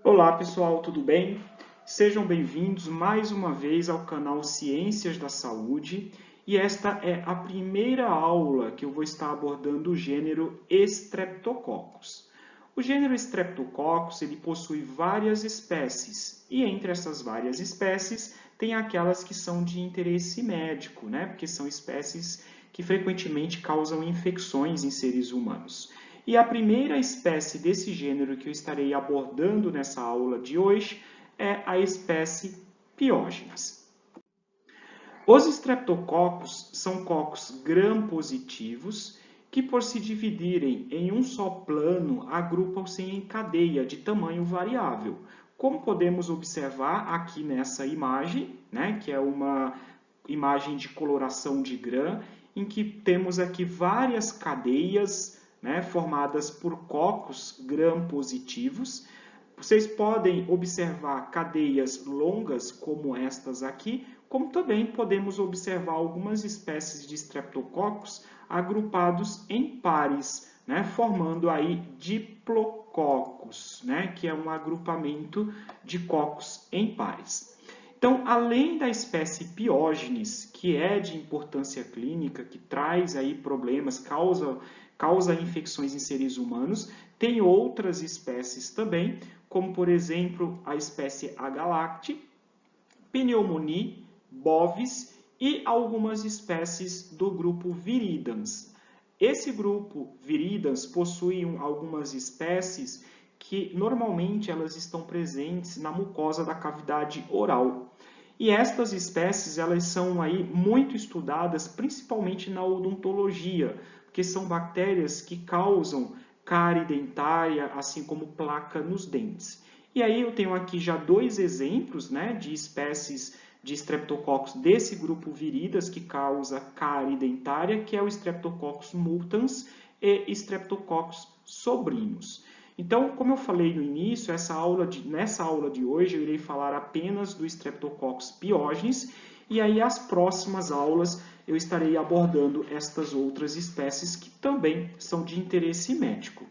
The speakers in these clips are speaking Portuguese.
Olá pessoal, tudo bem? Sejam bem-vindos mais uma vez ao canal Ciências da Saúde e esta é a primeira aula que eu vou estar abordando o gênero Streptococcus. O gênero Streptococcus ele possui várias espécies e entre essas várias espécies tem aquelas que são de interesse médico, né? Porque são espécies que frequentemente causam infecções em seres humanos. E a primeira espécie desse gênero que eu estarei abordando nessa aula de hoje é a espécie Piógenes. Os estreptococcus são cocos gram-positivos que, por se dividirem em um só plano, agrupam-se em cadeia de tamanho variável. Como podemos observar aqui nessa imagem, né, que é uma imagem de coloração de gram, em que temos aqui várias cadeias, né, formadas por cocos gram-positivos. Vocês podem observar cadeias longas, como estas aqui, como também podemos observar algumas espécies de estreptococcus agrupados em pares, né, formando aí diplococcus, né, que é um agrupamento de cocos em pares. Então, além da espécie Piógenes, que é de importância clínica, que traz aí problemas, causa infecções em seres humanos, tem outras espécies também, como por exemplo a espécie Agalacti, Pneumoniae, Bovis e algumas espécies do grupo Viridans. Esse grupo Viridans possui algumas espécies que normalmente elas estão presentes na mucosa da cavidade oral. E estas espécies elas são aí muito estudadas principalmente na odontologia, porque são bactérias que causam cárie dentária, assim como placa nos dentes. E aí eu tenho aqui já dois exemplos, né, de espécies de Streptococcus desse grupo Viridas que causa cárie dentária, que é o Streptococcus multans e Streptococcus sobrinus. Então, como eu falei no início, nessa aula de hoje eu irei falar apenas do Streptococcus piógenes e aí as próximas aulas eu estarei abordando estas outras espécies que também são de interesse médico.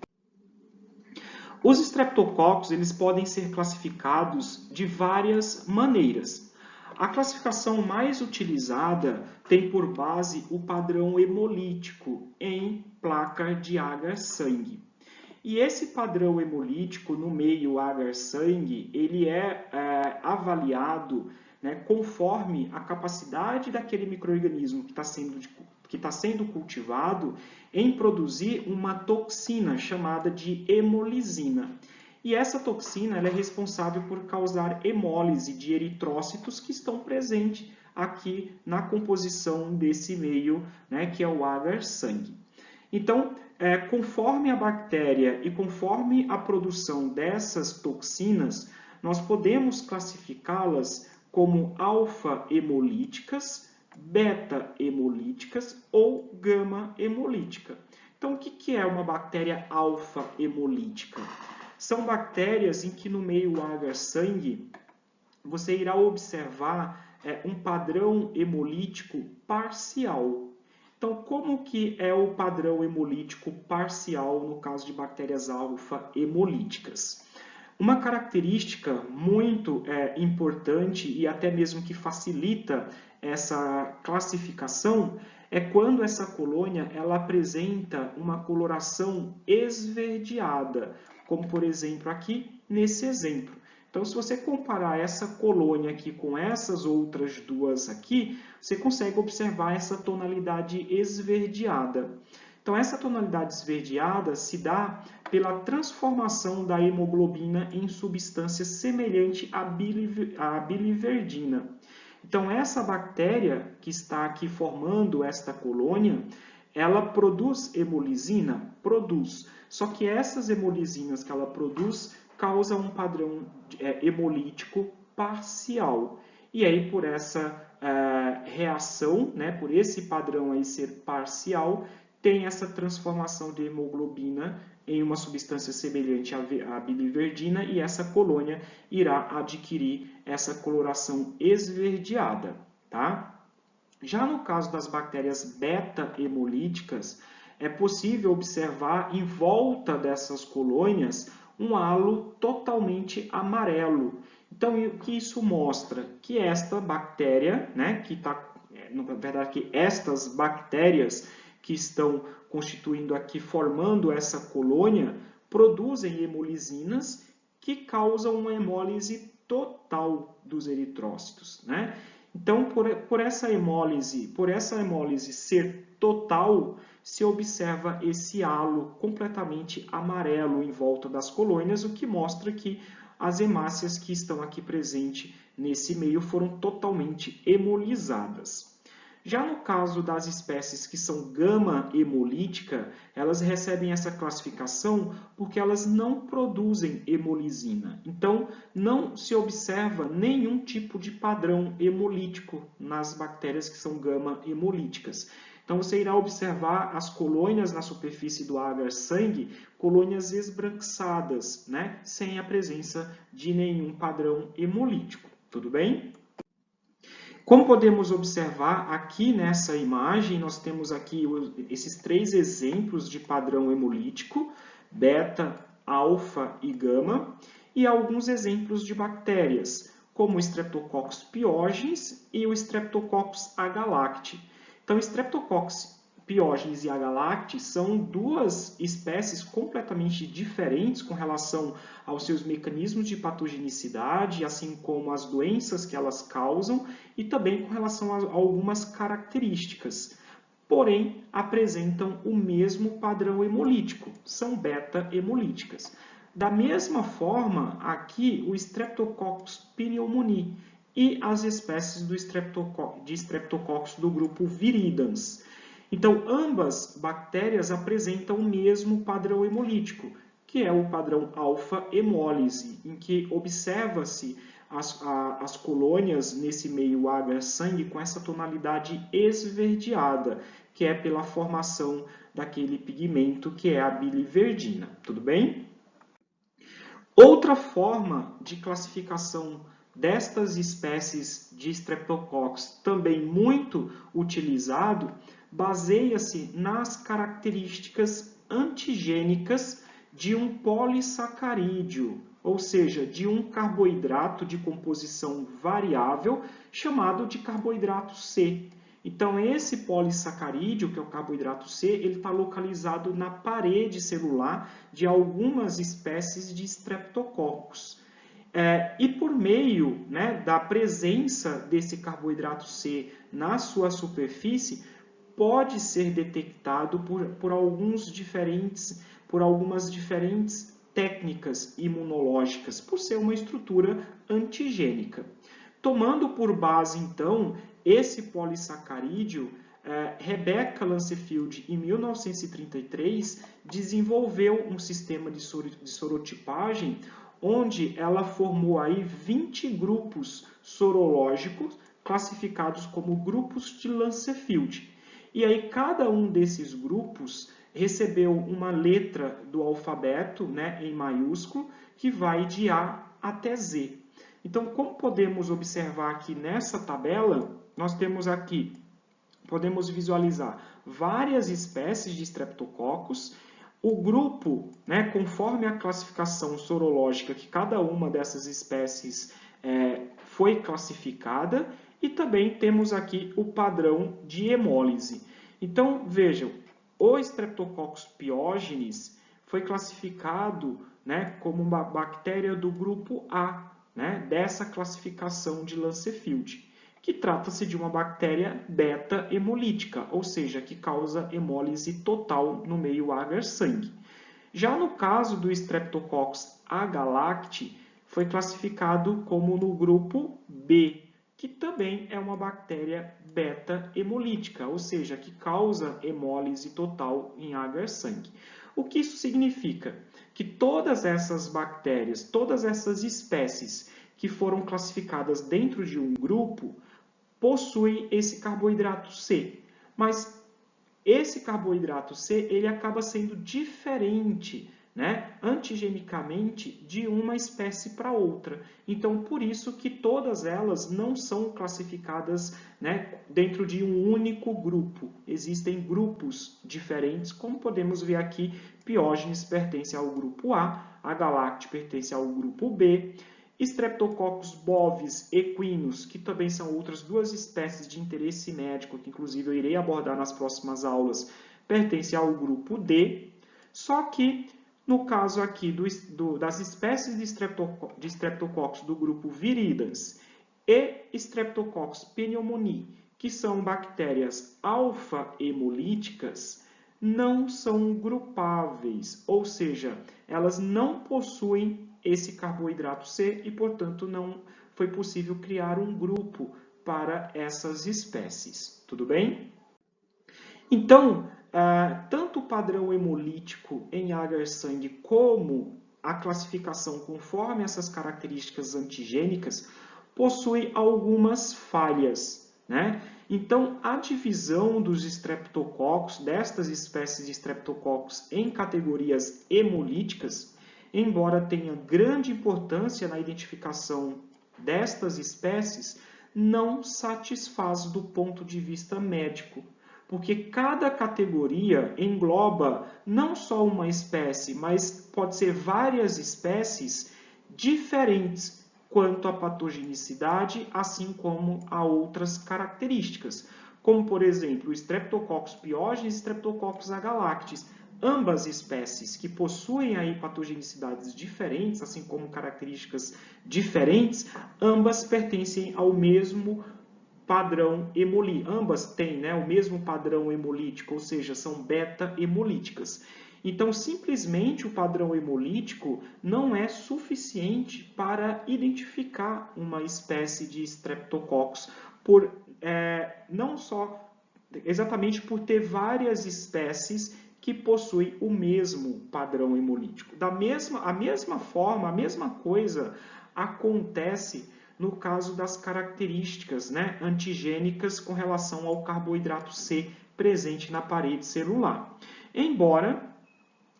Os estreptococcus eles podem ser classificados de várias maneiras. A classificação mais utilizada tem por base o padrão hemolítico em placa de agar-sangue. E esse padrão hemolítico no meio agar-sangue, ele é avaliado, né, conforme a capacidade daquele micro-organismo que está sendo cultivado em produzir uma toxina chamada de hemolisina. E essa toxina ela é responsável por causar hemólise de eritrócitos que estão presentes aqui na composição desse meio, né, que é o agar-sangue. Então, conforme a bactéria e conforme a produção dessas toxinas, nós podemos classificá-las como alfa-hemolíticas, beta-hemolíticas ou gama-hemolítica. Então, o que é uma bactéria alfa-hemolítica? São bactérias em que no meio agar-sangue você irá observar um padrão hemolítico parcial. Então, como que é o padrão hemolítico parcial no caso de bactérias alfa-hemolíticas? Uma característica muito importante e até mesmo que facilita essa classificação é quando essa colônia ela apresenta uma coloração esverdeada, como por exemplo aqui nesse exemplo. Então, se você comparar essa colônia aqui com essas outras duas aqui, você consegue observar essa tonalidade esverdeada. Então, essa tonalidade esverdeada se dá pela transformação da hemoglobina em substância semelhante à biliverdina. Então, essa bactéria que está aqui formando esta colônia, ela produz hemolisina? Produz. Só que essas hemolisinas que ela produz causa um padrão hemolítico parcial. E aí, por essa reação, né, por esse padrão aí ser parcial, tem essa transformação de hemoglobina em uma substância semelhante à biliverdina e essa colônia irá adquirir essa coloração esverdeada, tá? Já no caso das bactérias beta-hemolíticas, é possível observar em volta dessas colônias um halo totalmente amarelo. Então, o que isso mostra? Que esta bactéria, né, na verdade, que estas bactérias que estão constituindo aqui, formando essa colônia, produzem hemolisinas que causam uma hemólise total dos eritrócitos, né? Então, por essa hemólise ser total, se observa esse halo completamente amarelo em volta das colônias, o que mostra que as hemácias que estão aqui presentes nesse meio foram totalmente hemolizadas. Já no caso das espécies que são gama-hemolítica, elas recebem essa classificação porque elas não produzem hemolisina. Então, não se observa nenhum tipo de padrão hemolítico nas bactérias que são gama-hemolíticas. Então, você irá observar as colônias na superfície do agar-sangue, colônias esbranquiçadas, né? Sem a presença de nenhum padrão hemolítico. Tudo bem? Como podemos observar aqui nessa imagem, nós temos aqui esses 3 exemplos de padrão hemolítico, beta, alfa e gama, e alguns exemplos de bactérias, como o Streptococcus pyogenes e o Streptococcus agalacti. Então, Streptococcus pyogenes e agalacti são 2 espécies completamente diferentes com relação aos seus mecanismos de patogenicidade, assim como as doenças que elas causam e também com relação a algumas características. Porém, apresentam o mesmo padrão hemolítico, são beta-hemolíticas. Da mesma forma, aqui o Streptococcus pneumoniae e as espécies de Streptococcus do grupo Viridans. Então, ambas bactérias apresentam o mesmo padrão hemolítico, que é o padrão alfa-hemólise, em que observa-se as colônias nesse meio agar-sangue com essa tonalidade esverdeada, que é pela formação daquele pigmento que é a biliverdina. Tudo bem? Outra forma de classificação destas espécies de Streptococcus, também muito utilizado, baseia-se nas características antigênicas de um polissacarídeo, ou seja, de um carboidrato de composição variável chamado de carboidrato C. Então, esse polissacarídeo, que é o carboidrato C, ele está localizado na parede celular de algumas espécies de Streptococcus. E por meio, né, da presença desse carboidrato C na sua superfície, pode ser detectado por algumas diferentes técnicas imunológicas, por ser uma estrutura antigênica. Tomando por base, então, esse polissacarídeo, Rebecca Lancefield, em 1933, desenvolveu um sistema de sorotipagem onde ela formou aí 20 grupos sorológicos classificados como grupos de Lancefield. E aí cada um desses grupos recebeu uma letra do alfabeto, né, em maiúsculo, que vai de A até Z. Então, como podemos observar aqui nessa tabela, nós temos aqui, podemos visualizar várias espécies de Streptococcus. O grupo, né, conforme a classificação sorológica que cada uma dessas espécies foi classificada, e também temos aqui o padrão de hemólise. Então, vejam, o Streptococcus pyogenes foi classificado, né, como uma bactéria do grupo A, né, dessa classificação de Lancefield, que trata-se de uma bactéria beta-hemolítica, ou seja, que causa hemólise total no meio agar-sangue. Já no caso do Streptococcus agalacti, foi classificado como no grupo B, que também é uma bactéria beta-hemolítica, ou seja, que causa hemólise total em agar-sangue. O que isso significa? Que todas essas bactérias, todas essas espécies que foram classificadas dentro de um grupo, possuem esse carboidrato C, mas esse carboidrato C ele acaba sendo diferente, né, antigenicamente de uma espécie para outra. Então, por isso que todas elas não são classificadas, né, dentro de um único grupo. Existem grupos diferentes, como podemos ver aqui, Piógenes pertence ao grupo A, A galacti pertence ao grupo B. Streptococcus bovis equinos, que também são outras duas espécies de interesse médico, que inclusive eu irei abordar nas próximas aulas, pertence ao grupo D. Só que, no caso aqui das espécies de Streptococcus do grupo Viridans e Streptococcus pneumoniae, que são bactérias alfa-hemolíticas, não são grupáveis, ou seja, elas não possuem esse carboidrato C e, portanto, não foi possível criar um grupo para essas espécies. Tudo bem? Então, tanto o padrão hemolítico em agar-sangue como a classificação conforme essas características antigênicas possui algumas falhas, né? Então, a divisão dos estreptococcus, destas espécies de estreptococcus em categorias hemolíticas, embora tenha grande importância na identificação destas espécies, não satisfaz do ponto de vista médico, porque cada categoria engloba não só uma espécie, mas pode ser várias espécies diferentes quanto à patogenicidade, assim como a outras características, como, por exemplo, o Streptococcus pyogenes e Streptococcus agalactis. Ambas espécies que possuem aí patogenicidades diferentes, assim como características diferentes, ambas pertencem ao mesmo padrão hemolítico. Ambas têm, né, o mesmo padrão hemolítico, ou seja, são beta-hemolíticas. Então, simplesmente o padrão hemolítico não é suficiente para identificar uma espécie de Streptococcus, não só exatamente por ter várias espécies que possuem o mesmo padrão hemolítico. A mesma forma, a mesma coisa acontece no caso das características, né, antigênicas com relação ao carboidrato C presente na parede celular. Embora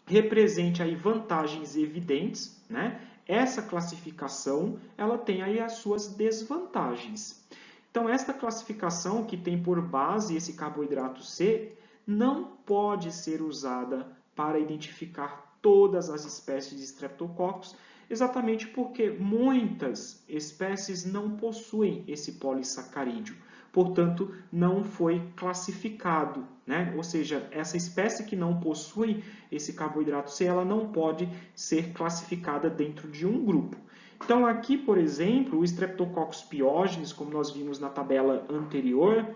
represente aí vantagens evidentes, né, essa classificação ela tem aí as suas desvantagens. Então, esta classificação que tem por base esse carboidrato C não pode ser usada para identificar todas as espécies de Streptococcus, exatamente porque muitas espécies não possuem esse polissacarídeo. Portanto, não foi classificado, né? Ou seja, essa espécie que não possui esse carboidrato C, ela não pode ser classificada dentro de um grupo. Então, aqui, por exemplo, o Streptococcus pyogenes, como nós vimos na tabela anterior,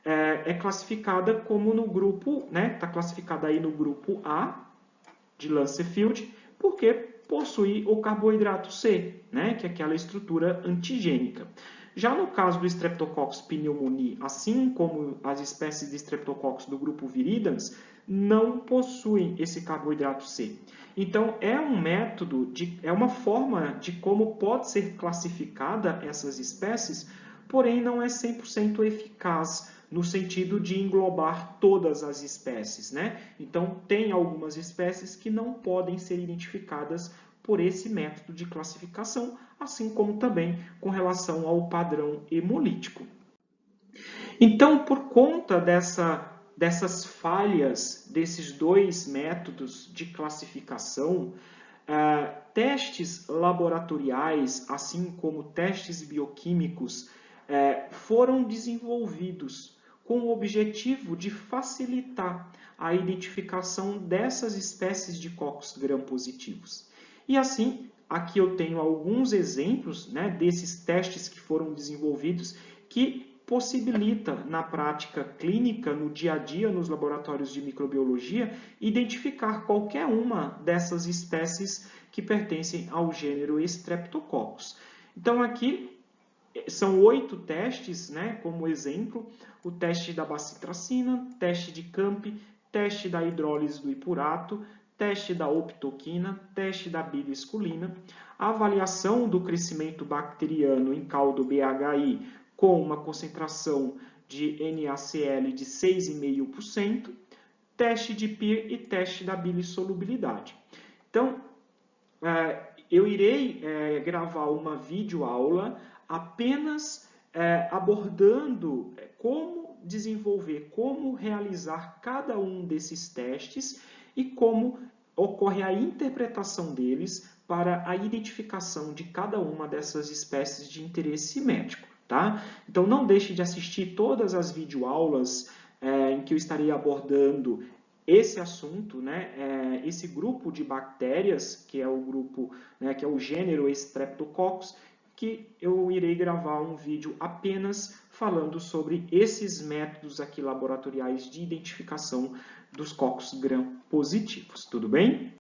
é classificada como no grupo, né? Está classificada aí no grupo A, de Lancefield, porque possui o carboidrato C, né? Que é aquela estrutura antigênica. Já no caso do Streptococcus pneumoniae, assim como as espécies de Streptococcus do grupo Viridans, não possuem esse carboidrato C. Então, é uma forma de como pode ser classificada essas espécies, porém não é 100% eficaz no sentido de englobar todas as espécies, né? Então, tem algumas espécies que não podem ser identificadas por esse método de classificação, assim como também com relação ao padrão hemolítico. Então, por conta dessas falhas desses dois métodos de classificação, testes laboratoriais, assim como testes bioquímicos, foram desenvolvidos com o objetivo de facilitar a identificação dessas espécies de cocos gram-positivos. E assim, aqui eu tenho alguns exemplos, né, desses testes que foram desenvolvidos que possibilita na prática clínica, no dia a dia, nos laboratórios de microbiologia, identificar qualquer uma dessas espécies que pertencem ao gênero Streptococcus. Então aqui são 8 testes, né, como exemplo, o teste da bacitracina, teste de Camp, teste da hidrólise do hipurato, teste da optoquina, teste da biliesculina, a avaliação do crescimento bacteriano em caldo BHI com uma concentração de NaCl de 6,5%, teste de PIR e teste da bilissolubilidade. Então, eu irei gravar uma videoaula apenas abordando como desenvolver, como realizar cada um desses testes e como ocorre a interpretação deles para a identificação de cada uma dessas espécies de interesse médico, tá? Então, não deixe de assistir todas as videoaulas em que eu estarei abordando esse assunto, né? Esse grupo de bactérias, que é o grupo, né, que é o gênero Streptococcus, que eu irei gravar um vídeo apenas falando sobre esses métodos aqui laboratoriais de identificação dos cocos gram-positivos, tudo bem?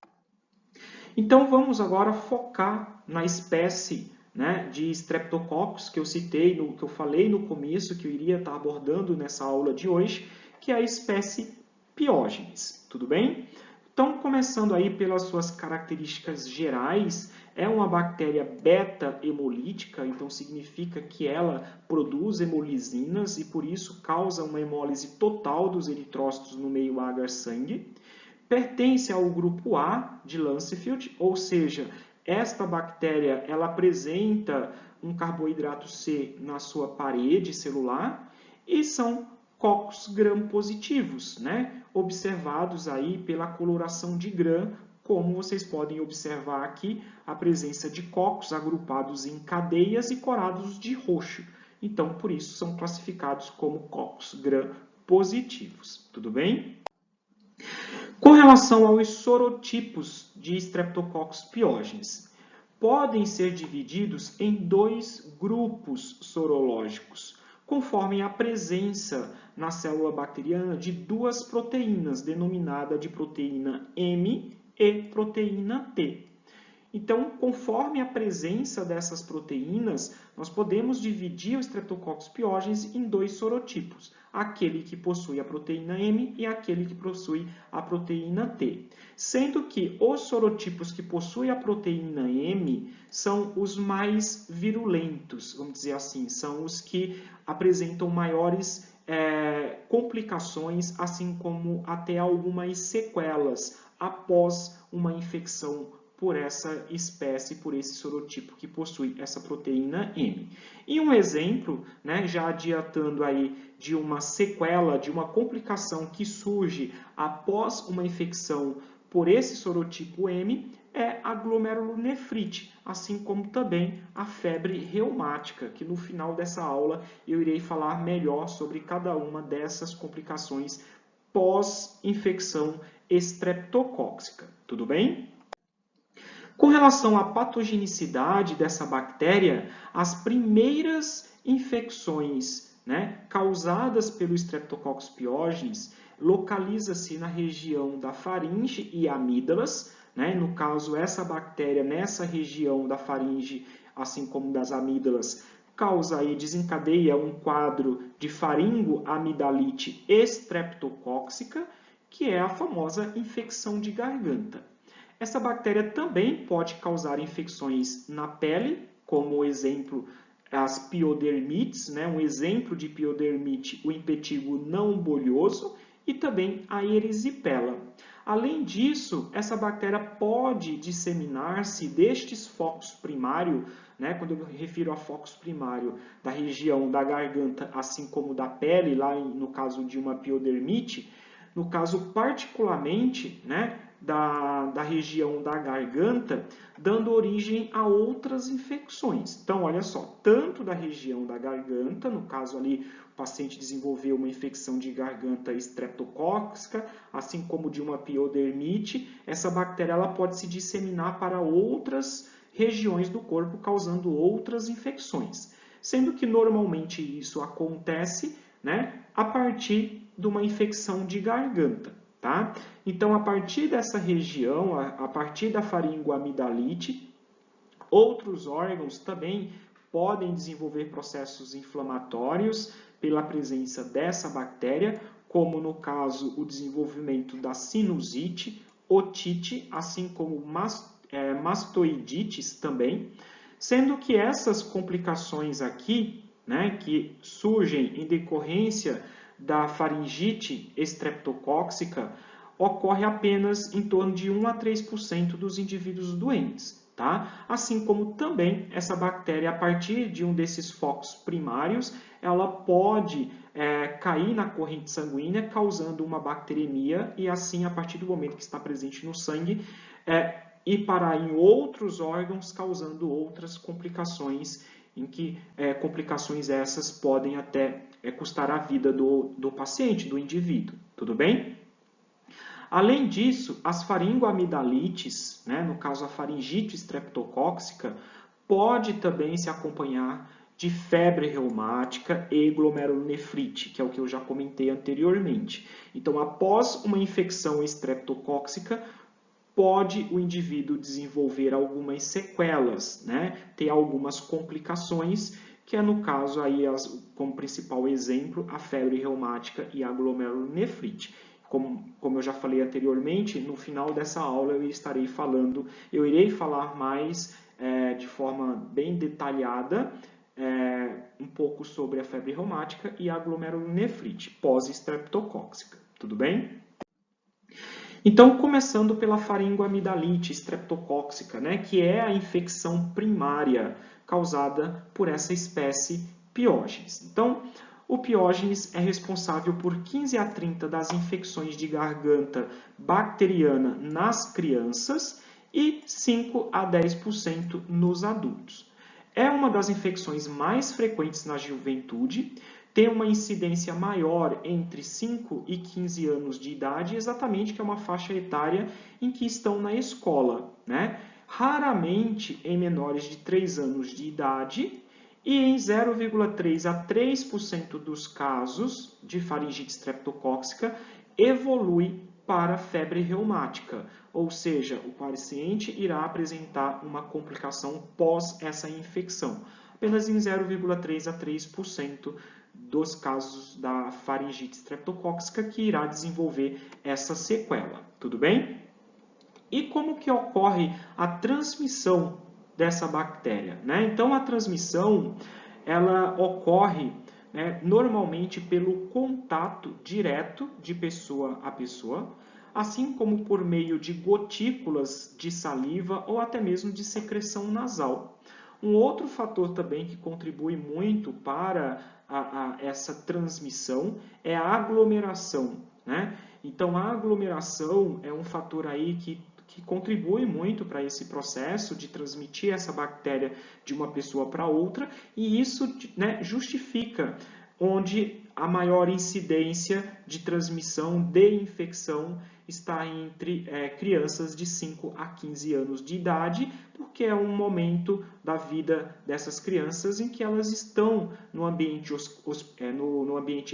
Então vamos agora focar na espécie, né, de Streptococcus que eu citei, que eu falei no começo, que eu iria estar abordando nessa aula de hoje, que é a espécie Piógenes, tudo bem? Então, começando aí pelas suas características gerais, é uma bactéria beta-hemolítica, então significa que ela produz hemolisinas e por isso causa uma hemólise total dos eritrócitos no meio agar-sangue. Pertence ao grupo A de Lancefield, ou seja, esta bactéria ela apresenta um carboidrato C na sua parede celular e são cocos gram-positivos, né? Observados aí pela coloração de gram, como vocês podem observar aqui, a presença de cocos agrupados em cadeias e corados de roxo. Então, por isso, são classificados como cocos gram-positivos. Tudo bem? Com relação aos sorotipos de Streptococcus pyogenes, podem ser divididos em dois grupos sorológicos, conforme a presença na célula bacteriana de duas proteínas, denominada de proteína M e proteína T. Então, conforme a presença dessas proteínas, nós podemos dividir o Streptococcus pyogenes em dois sorotipos, aquele que possui a proteína M e aquele que possui a proteína T. Sendo que os sorotipos que possuem a proteína M são os mais virulentos, vamos dizer assim, são os que apresentam maiores complicações, assim como até algumas sequelas após uma infecção por essa espécie, por esse sorotipo que possui essa proteína M. E um exemplo, né, já adiantando aí de uma sequela, de uma complicação que surge após uma infecção por esse sorotipo M, é a glomerulonefrite, assim como também a febre reumática, que no final dessa aula eu irei falar melhor sobre cada uma dessas complicações pós-infecção estreptocóxica. Tudo bem? Com relação à patogenicidade dessa bactéria, as primeiras infecções, né, causadas pelo Streptococcus pyogenes localiza-se na região da faringe e amígdalas, né? No caso, essa bactéria nessa região da faringe, assim como das amígdalas, causa e desencadeia um quadro de faringoamidalite estreptocóxica, que é a famosa infecção de garganta. Essa bactéria também pode causar infecções na pele, como exemplo as piodermites, né? Um exemplo de piodermite, o impetigo não bolhoso, e também a erisipela. Além disso, essa bactéria pode disseminar-se destes focos primários, né? Quando eu me refiro a focos primário da região da garganta, assim como da pele, lá no caso de uma piodermite, no caso particularmente, né, da região da garganta, dando origem a outras infecções. Então, olha só, tanto da região da garganta, no caso ali o paciente desenvolveu uma infecção de garganta estreptocóxica, assim como de uma piodermite, essa bactéria ela pode se disseminar para outras regiões do corpo, causando outras infecções. Sendo que normalmente isso acontece, né, a partir de uma infecção de garganta. Tá? Então, a partir dessa região, a partir da faringoamidalite, outros órgãos também podem desenvolver processos inflamatórios pela presença dessa bactéria, como no caso o desenvolvimento da sinusite, otite, assim como mastoidites também, sendo que essas complicações aqui, né, que surgem em decorrência da faringite estreptocóxica ocorre apenas em torno de 1 a 3% dos indivíduos doentes. tá? Assim como também essa bactéria, a partir de um desses focos primários, ela pode cair na corrente sanguínea, causando uma bacteremia, e assim, a partir do momento que está presente no sangue, ir parar em outros órgãos, causando outras complicações, em que complicações essas podem até custar a vida do paciente, do indivíduo. Tudo bem? Além disso, as faringoamidalites, né, no caso a faringite estreptocóxica, pode também se acompanhar de febre reumática e glomerulonefrite, que é o que eu já comentei anteriormente. Então, após uma infecção estreptocóxica, pode o indivíduo desenvolver algumas sequelas, né, ter algumas complicações, que é no caso aí, como principal exemplo, a febre reumática e a glomerulonefrite. Como eu já falei anteriormente, no final dessa aula eu irei falar mais de forma bem detalhada um pouco sobre a febre reumática e a glomerulonefrite pós-estreptocóxica. Tudo bem? Então, começando pela faringoamidalite estreptocóxica, né, que é a infecção primária causada por essa espécie Piógenes. Então, o Piógenes é responsável por 15 a 30 das infecções de garganta bacteriana nas crianças e 5 a 10% nos adultos. É uma das infecções mais frequentes na juventude, tem uma incidência maior entre 5 e 15 anos de idade, exatamente que é uma faixa etária em que estão na escola, né? Raramente em menores de 3 anos de idade, e em 0,3 a 3% dos casos de faringite estreptocóxica evolui para febre reumática, ou seja, o paciente irá apresentar uma complicação pós essa infecção. Apenas em 0,3 a 3% dos casos da faringite estreptocóxica que irá desenvolver essa sequela. Tudo bem? E como que ocorre a transmissão dessa bactéria, né? Então, a transmissão ela ocorre normalmente pelo contato direto de pessoa a pessoa, assim como por meio de gotículas de saliva ou até mesmo de secreção nasal. Um outro fator também que contribui muito para essa transmissão é a aglomeração, né? Então, a aglomeração é um fator aí que contribui muito para esse processo de transmitir essa bactéria de uma pessoa para outra, e isso justifica onde a maior incidência de transmissão de infecção está entre crianças de 5 a 15 anos de idade, porque é um momento da vida dessas crianças em que elas estão no ambiente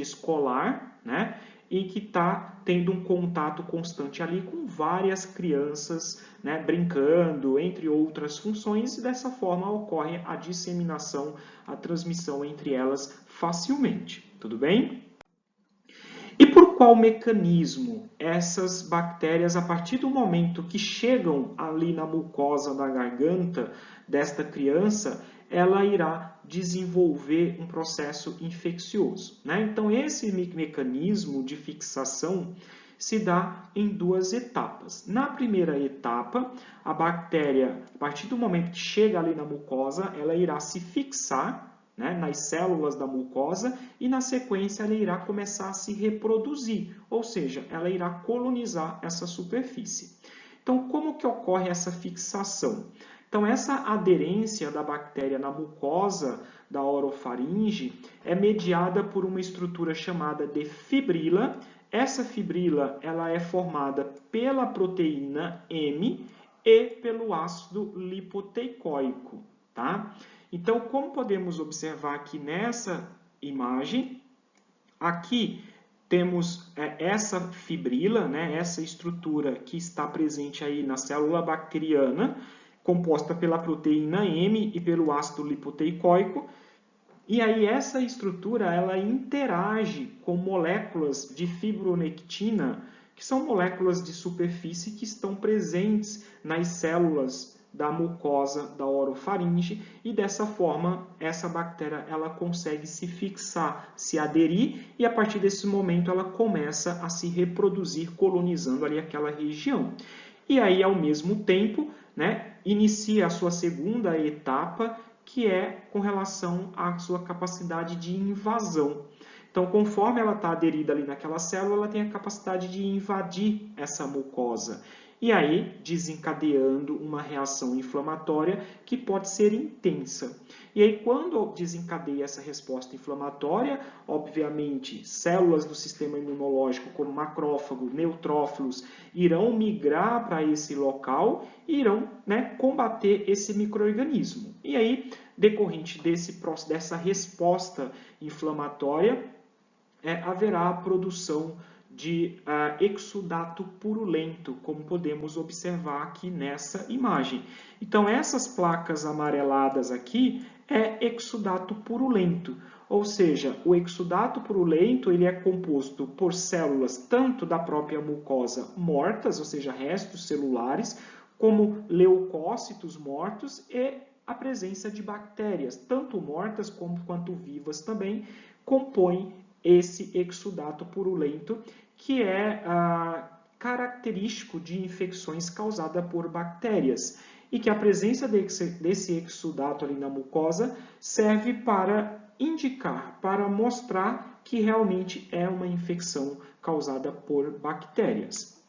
escolar, né? E que está tendo um contato constante ali com várias crianças, né, brincando, entre outras funções, e dessa forma ocorre a disseminação, a transmissão entre elas facilmente. Tudo bem? E por qual mecanismo essas bactérias, a partir do momento que chegam ali na mucosa da garganta desta criança, ela irá desenvolver um processo infeccioso, né? Então, esse mecanismo de fixação se dá em duas etapas. Na primeira etapa, a bactéria, a partir do momento que chega ali na mucosa, ela irá se fixar, né, nas células da mucosa, e na sequência ela irá começar a se reproduzir, ou seja, ela irá colonizar essa superfície. Então, como que ocorre essa fixação? Então, essa aderência da bactéria na mucosa da orofaringe é mediada por uma estrutura chamada de fibrila. Essa fibrila ela é formada pela proteína M e pelo ácido lipoteicoico, tá? Então, como podemos observar aqui nessa imagem, aqui temos essa fibrila, né, essa estrutura que está presente aí na célula bacteriana, composta pela proteína M e pelo ácido lipoteicoico. E aí essa estrutura ela interage com moléculas de fibronectina, que são moléculas de superfície que estão presentes nas células da mucosa da orofaringe, e dessa forma essa bactéria ela consegue se fixar, se aderir, e a partir desse momento ela começa a se reproduzir colonizando ali aquela região. e aí, ao mesmo tempo, né, inicia a sua segunda etapa, que é com relação à sua capacidade de invasão. Então, conforme ela está aderida ali naquela célula, ela tem a capacidade de invadir essa mucosa. E aí, desencadeando uma reação inflamatória que pode ser intensa. E aí, quando desencadeia essa resposta inflamatória, obviamente, células do sistema imunológico, como macrófago, neutrófilos, irão migrar para esse local e irão, né, combater esse micro-organismo. E aí, decorrente dessa resposta inflamatória, haverá a produção de exudato purulento, como podemos observar aqui nessa imagem. Então, essas placas amareladas aqui é exudato purulento, ou seja, o exudato purulento ele é composto por células tanto da própria mucosa mortas, ou seja, restos celulares, como leucócitos mortos e a presença de bactérias, tanto mortas quanto vivas também, compõem esse exudato purulento, que é característico de infecções causadas por bactérias, e que a presença desse exudato ali na mucosa serve para indicar, para mostrar que realmente é uma infecção causada por bactérias.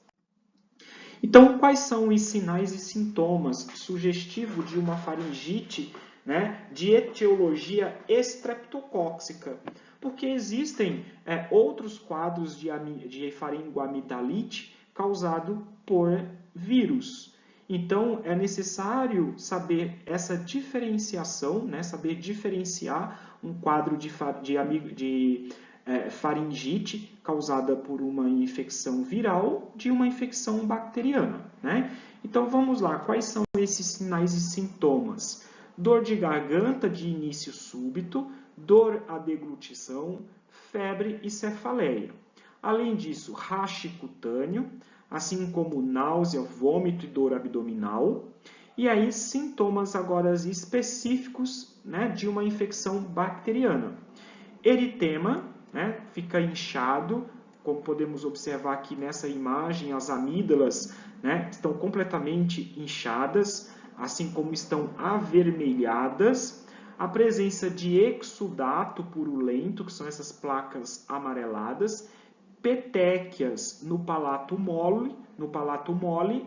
Então, quais são os sinais e sintomas sugestivos de uma faringite, né, de etiologia estreptocóxica? Porque existem outros quadros de faringoamidalite causado por vírus. Então, é necessário saber essa diferenciação, né, saber diferenciar um quadro de faringite causada por uma infecção viral de uma infecção bacteriana, né? Então vamos lá, quais são esses sinais e sintomas? Dor de garganta de início súbito, dor à deglutição, febre e cefaleia. Além disso, rache cutâneo, assim como náusea, vômito e dor abdominal. E aí, sintomas agora específicos, né, de uma infecção bacteriana. Eritema, né, fica inchado, como podemos observar aqui nessa imagem, as amígdalas, né, estão completamente inchadas, assim como estão avermelhadas. A presença de exudato purulento, que são essas placas amareladas, petequias no palato mole,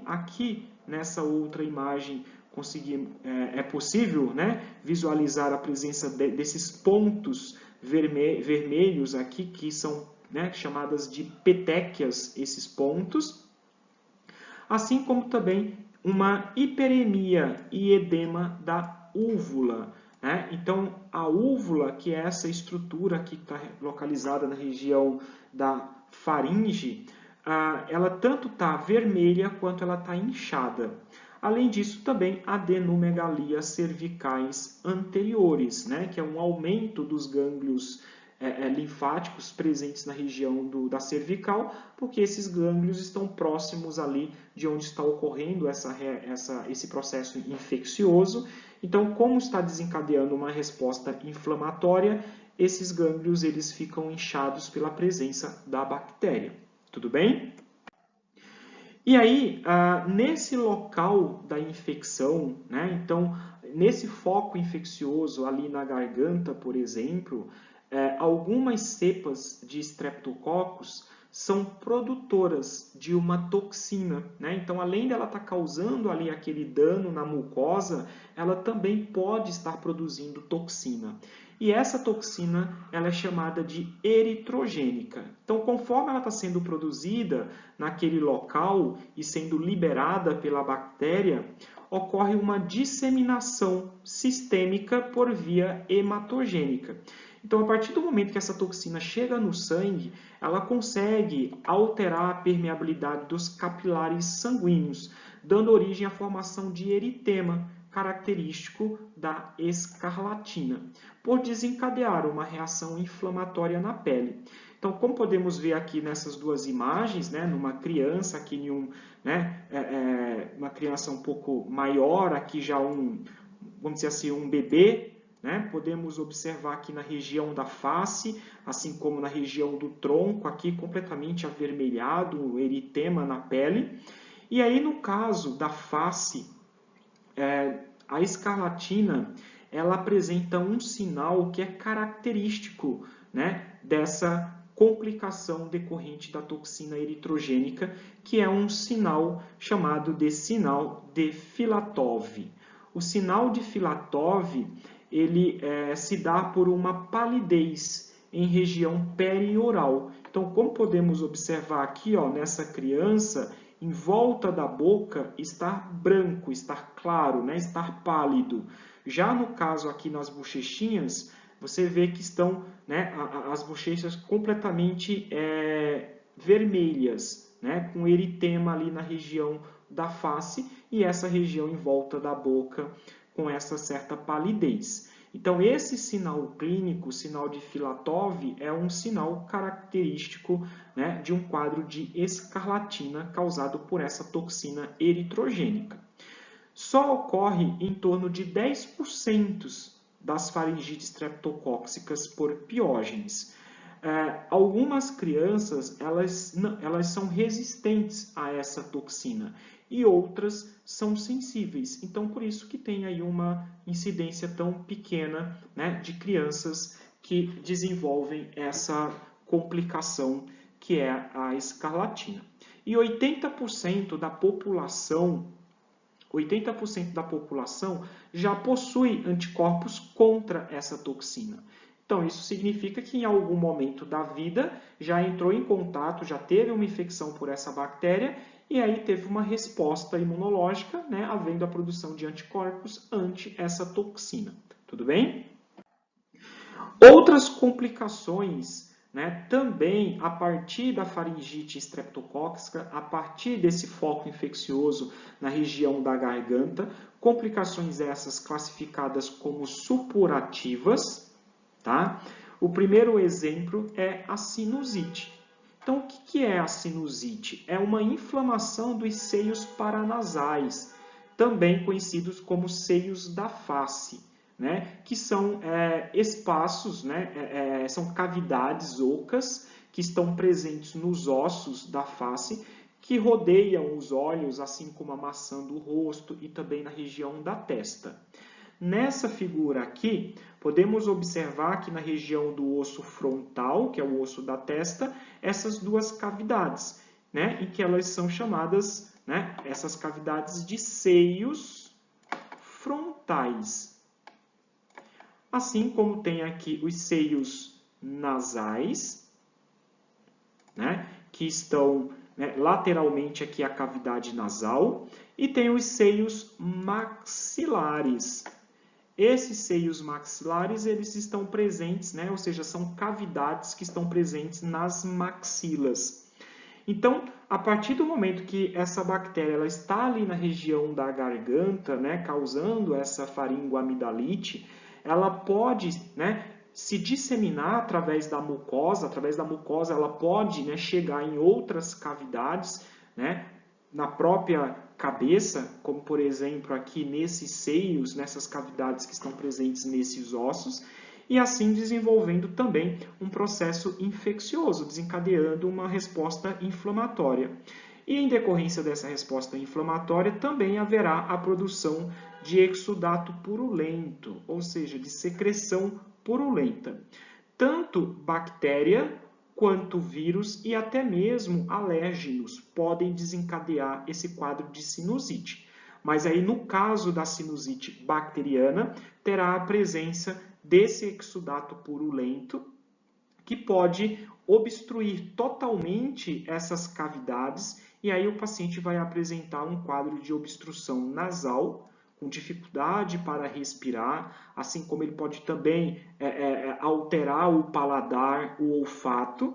aqui nessa outra imagem é possível, né, visualizar a presença desses pontos vermelhos aqui, que são, né, chamadas de petequias, esses pontos, assim como também uma hiperemia e edema da úvula. Né? Então, a úvula, que é essa estrutura que está localizada na região da faringe, ela tanto está vermelha quanto ela está inchada. Além disso, também adenomegalias cervicais anteriores, né, que é um aumento dos gânglios linfáticos presentes na região da porque esses gânglios estão próximos ali de onde está ocorrendo esse processo infeccioso. Então, como está desencadeando uma resposta inflamatória, esses gânglios eles ficam inchados pela presença da bactéria. Tudo bem? E aí, nesse local da infecção, né, então, nesse foco infeccioso ali na garganta, por exemplo, algumas cepas de Streptococcus são produtoras de uma toxina, né? Então, além dela estar causando ali aquele dano na mucosa, ela também pode estar produzindo toxina. E essa toxina ela é chamada de eritrogênica. Então, conforme ela está sendo produzida naquele local e sendo liberada pela bactéria, ocorre uma disseminação sistêmica por via hematogênica. Então, a partir do momento que essa toxina chega no sangue, ela consegue alterar a permeabilidade dos capilares sanguíneos, dando origem à formação de eritema, característico da escarlatina, por desencadear uma reação inflamatória na pele. Então, como podemos ver aqui nessas duas imagens, né, numa criança, aqui em uma criança um pouco maior, aqui já vamos dizer assim, um bebê, né? Podemos observar aqui na região da face, assim como na região do tronco, aqui completamente avermelhado, o eritema na pele. E aí, no caso da face, a escarlatina, ela apresenta um sinal que é característico, né, dessa complicação decorrente da toxina eritrogênica, que é um sinal chamado de sinal de Filatov. O sinal de Filatov, ele se dá por uma palidez em região perioral. Então, como podemos observar aqui, ó, nessa criança, em volta da boca estar branco, estar claro, né? Estar pálido. Já no caso aqui nas bochechinhas, você vê que estão, né, as bochechas completamente vermelhas, né, com eritema ali na região da face e essa região em volta da boca com essa certa palidez. Então, esse sinal clínico, o sinal de Filatov, é um sinal característico, né, de um quadro de escarlatina causado por essa toxina eritrogênica. Só ocorre em torno de 10% das faringites streptocóccicas por piógenes. Algumas crianças elas são resistentes a essa toxina e outras são sensíveis. Então, por isso que tem aí uma incidência tão pequena, né, de crianças que desenvolvem essa complicação que é a escarlatina. E 80% da população já possui anticorpos contra essa toxina. Então, isso significa que em algum momento da vida já entrou em contato, já teve uma infecção por essa bactéria e aí teve uma resposta imunológica, né, havendo a produção de anticorpos ante essa toxina. Tudo bem? Outras complicações, né, também a partir da faringite streptocócica, a partir desse foco infeccioso na região da garganta, complicações essas classificadas como supurativas, tá? O primeiro exemplo é a sinusite. Então, o que é a sinusite? É uma inflamação dos seios paranasais, também conhecidos como seios da face, né? Que são espaços, né? São cavidades ocas que estão presentes nos ossos da face, que rodeiam os olhos, assim como a maçã do rosto e também na região da testa. Nessa figura aqui, podemos observar que na região do osso frontal, que é o osso da testa, essas duas cavidades, né, em que elas são chamadas, né, essas cavidades de seios frontais. Assim como tem aqui os seios nasais, né, que estão, né, lateralmente aqui a cavidade nasal, e tem os seios maxilares. Esses seios maxilares, eles estão presentes, né? Ou seja, são cavidades que estão presentes nas maxilas. Então, a partir do momento que essa bactéria ela está ali na região da garganta, né, causando essa faringoamidalite, ela pode, né, se disseminar através da mucosa ela pode, né, chegar em outras cavidades, né, na própria cabeça, como por exemplo aqui nesses seios, nessas cavidades que estão presentes nesses ossos, e assim desenvolvendo também um processo infeccioso, desencadeando uma resposta inflamatória. E em decorrência dessa resposta inflamatória também haverá a produção de exudato purulento, ou seja, de secreção purulenta. Tanto bactéria quanto vírus e até mesmo alérgenos podem desencadear esse quadro de sinusite. Mas aí, no caso da sinusite bacteriana, terá a presença desse exudato purulento, que pode obstruir totalmente essas cavidades, e aí o paciente vai apresentar um quadro de obstrução nasal, com dificuldade para respirar, assim como ele pode também alterar o paladar, o olfato.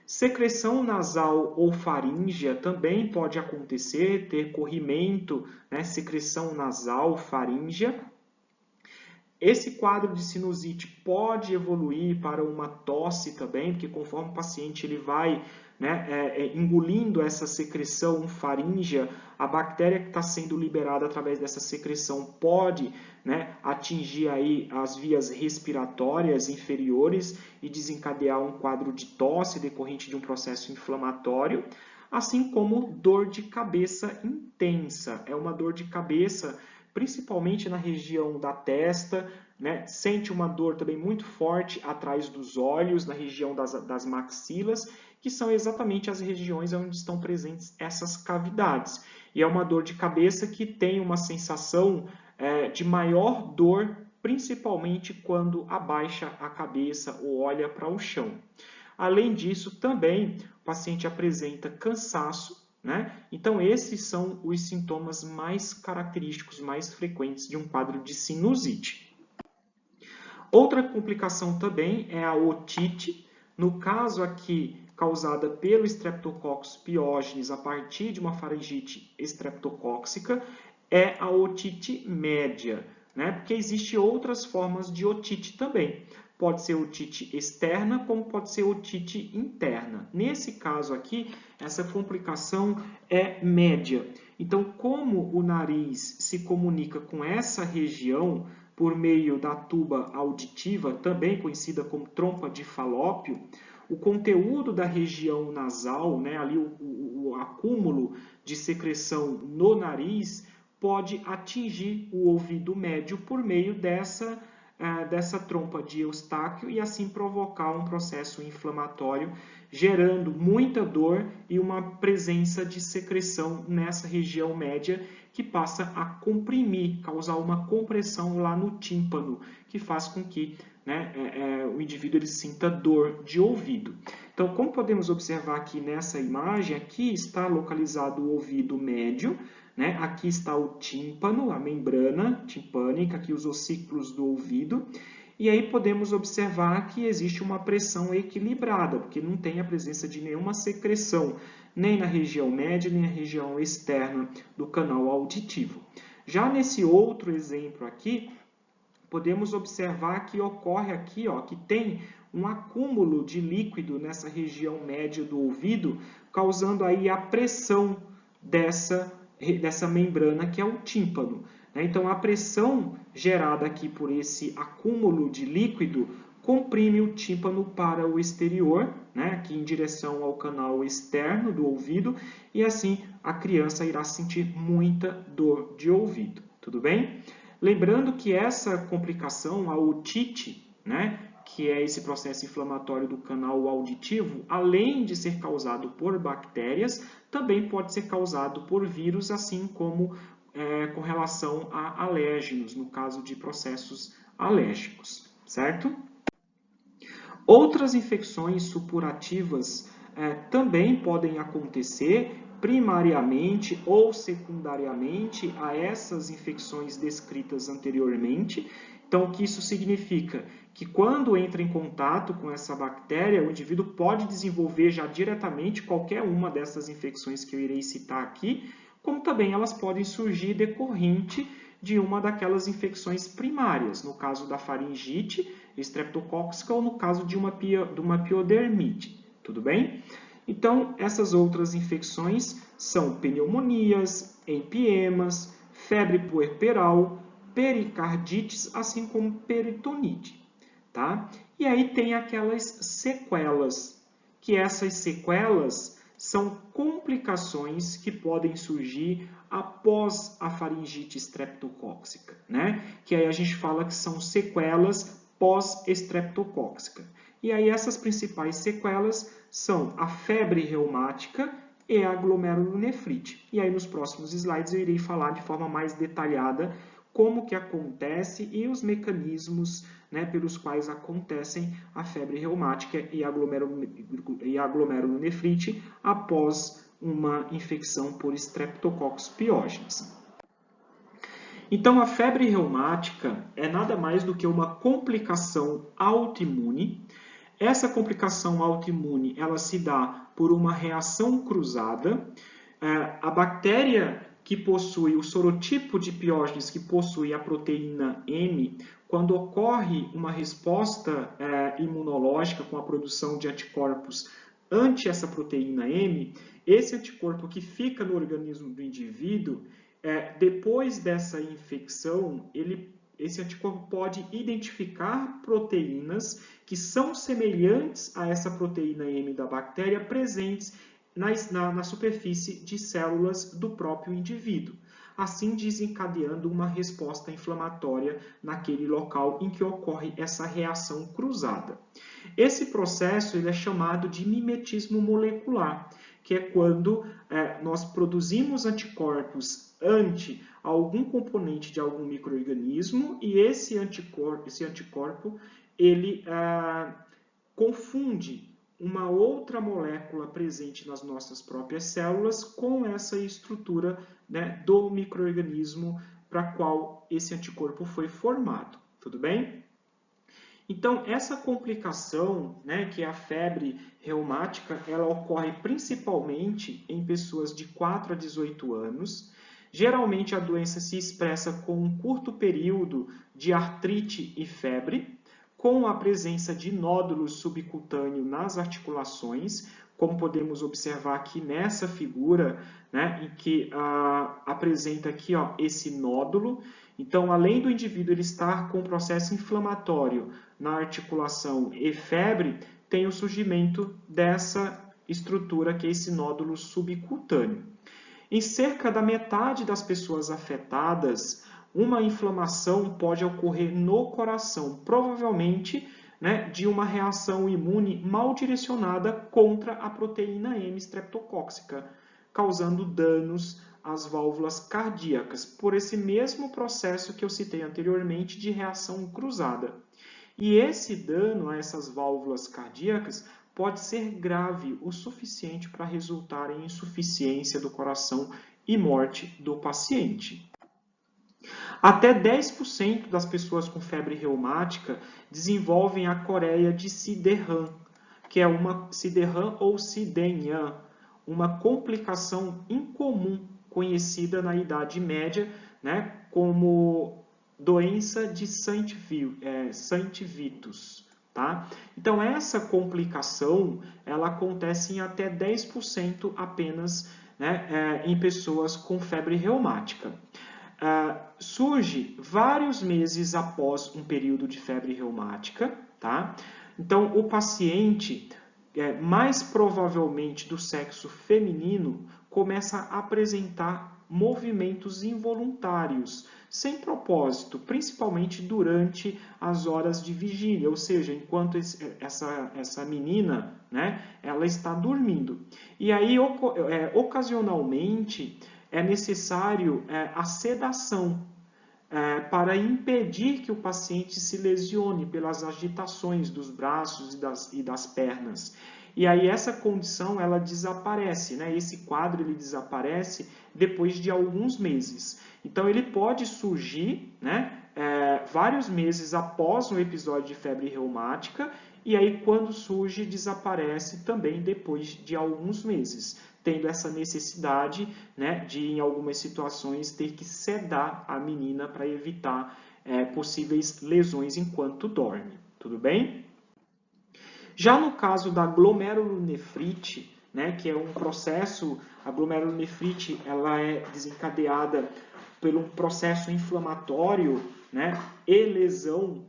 Secreção nasal ou faríngea também pode acontecer, ter corrimento, né, secreção nasal, faríngea. Esse quadro de sinusite pode evoluir para uma tosse também, porque conforme o paciente ele vai, né, engolindo essa secreção faríngea, a bactéria que está sendo liberada através dessa secreção pode, né, atingir aí as vias respiratórias inferiores e desencadear um quadro de tosse decorrente de um processo inflamatório. assim como dor de cabeça intensa. É uma dor de cabeça principalmente na região da testa, né? Sente uma dor também muito forte atrás dos olhos, na região das maxilas, que são exatamente as regiões onde estão presentes essas cavidades. E é uma dor de cabeça que tem uma sensação de maior dor, principalmente quando abaixa a cabeça ou olha para o chão. Além disso, também o paciente apresenta cansaço, né? Então, esses são os sintomas mais característicos, mais frequentes de um quadro de sinusite. Outra complicação também é a otite, no caso aqui causada pelo Streptococcus pyogenes a partir de uma faringite estreptocóxica, é a otite média, né? Porque existem outras formas de otite também. Pode ser otite externa, como pode ser otite interna. Nesse caso aqui, essa complicação é média. Então, como o nariz se comunica com essa região por meio da tuba auditiva, também conhecida como trompa de Falópio, o conteúdo da região nasal, né, ali o acúmulo de secreção no nariz, pode atingir o ouvido médio por meio dessa trompa de Eustáquio e assim provocar um processo inflamatório, gerando muita dor e uma presença de secreção nessa região média que passa a comprimir, causar uma compressão lá no tímpano, que faz com que o indivíduo ele sinta dor de ouvido. Então, como podemos observar aqui nessa imagem, aqui está localizado o ouvido médio, né? Aqui está o tímpano, a membrana timpânica, aqui os ossículos do ouvido. E aí podemos observar que existe uma pressão equilibrada, porque não tem a presença de nenhuma secreção, nem na região média, nem na região externa do canal auditivo. Já nesse outro exemplo aqui, podemos observar que ocorre aqui, ó, que tem um acúmulo de líquido nessa região média do ouvido, causando aí a pressão dessa membrana que é o tímpano. Então, a pressão gerada aqui por esse acúmulo de líquido comprime o tímpano para o exterior, aqui em direção ao canal externo do ouvido, e assim a criança irá sentir muita dor de ouvido. Tudo bem? Lembrando que essa complicação, a otite, que é esse processo inflamatório do canal auditivo, além de ser causado por bactérias, também pode ser causado por vírus, assim como com relação a alérgenos, no caso de processos alérgicos, certo? Outras infecções supurativas também podem acontecer primariamente ou secundariamente a essas infecções descritas anteriormente. Então, o que isso significa? Que quando entra em contato com essa bactéria, o indivíduo pode desenvolver já diretamente qualquer uma dessas infecções que eu irei citar aqui, como também elas podem surgir decorrente de uma daquelas infecções primárias, no caso da faringite estreptocóxica ou no caso de uma piodermite. Tudo bem? Então, essas outras infecções são pneumonias, empiemas, febre puerperal, pericardites, assim como peritonite. Tá? E aí tem aquelas sequelas, que essas sequelas são complicações que podem surgir após a faringite estreptocóxica, Que aí a gente fala que são sequelas pós-estreptocóxica. E aí essas principais sequelas são a febre reumática e a glomerulonefrite. E aí nos próximos slides eu irei falar de forma mais detalhada como que acontece e os mecanismos pelos quais acontecem a febre reumática e a glomerulonefrite após uma infecção por Streptococcus pyogenes. Então, a febre reumática é nada mais do que uma complicação autoimune. Essa complicação autoimune ela se dá por uma reação cruzada. A bactéria que possui o sorotipo de Piógenes, que possui a proteína M, quando ocorre uma resposta imunológica com a produção de anticorpos ante essa proteína M, esse anticorpo que fica no organismo do indivíduo, depois dessa infecção, esse anticorpo pode identificar proteínas que são semelhantes a essa proteína M da bactéria presentes na superfície de células do próprio indivíduo, assim desencadeando uma resposta inflamatória naquele local em que ocorre essa reação cruzada. Esse processo ele é chamado de mimetismo molecular, que é quando nós produzimos anticorpos ante algum componente de algum micro-organismo e esse anticorpo ele confunde uma outra molécula presente nas nossas próprias células com essa estrutura, né, do micro-organismo para qual esse anticorpo foi formado. Tudo bem? Então, essa complicação, né, que é a febre reumática, ela ocorre principalmente em pessoas de 4 a 18 anos. Geralmente, a doença se expressa com um curto período de artrite e febre, com a presença de nódulos subcutâneos nas articulações, como podemos observar aqui nessa figura, né, em que apresenta aqui esse nódulo. Então, além do indivíduo ele estar com processo inflamatório na articulação e febre, tem o surgimento dessa estrutura que é esse nódulo subcutâneo. Em cerca da metade das pessoas afetadas, uma inflamação pode ocorrer no coração, provavelmente, né, de uma reação imune mal direcionada contra a proteína M streptocóxica, causando danos às válvulas cardíacas, por esse mesmo processo que eu citei anteriormente de reação cruzada. E esse dano a essas válvulas cardíacas pode ser grave o suficiente para resultar em insuficiência do coração e morte do paciente. Até 10% das pessoas com febre reumática desenvolvem a coreia de Sjögren, que é uma Sjögren ou Sjögren, uma complicação incomum conhecida na Idade Média, né, como doença de Saint-Vitus. Tá? Então, essa complicação ela acontece em até 10% apenas, né, em pessoas com febre reumática. Surge vários meses após um período de febre reumática. Tá? Então, o paciente, mais provavelmente do sexo feminino, começa a apresentar movimentos involuntários, sem propósito, principalmente durante as horas de vigília, ou seja, enquanto essa menina, né, ela está dormindo. E aí, ocasionalmente, é necessário a sedação para impedir que o paciente se lesione pelas agitações dos braços e das pernas. E aí essa condição ela desaparece, né? Esse quadro ele desaparece depois de alguns meses. Então ele pode surgir, né, vários meses após um episódio de febre reumática e aí quando surge desaparece também depois de alguns meses, tendo essa necessidade, né, de em algumas situações ter que sedar a menina para evitar possíveis lesões enquanto dorme. Tudo bem? Já no caso da glomerulonefrite, né, que é um processo, a glomerulonefrite ela é desencadeada por um processo inflamatório, né, e lesão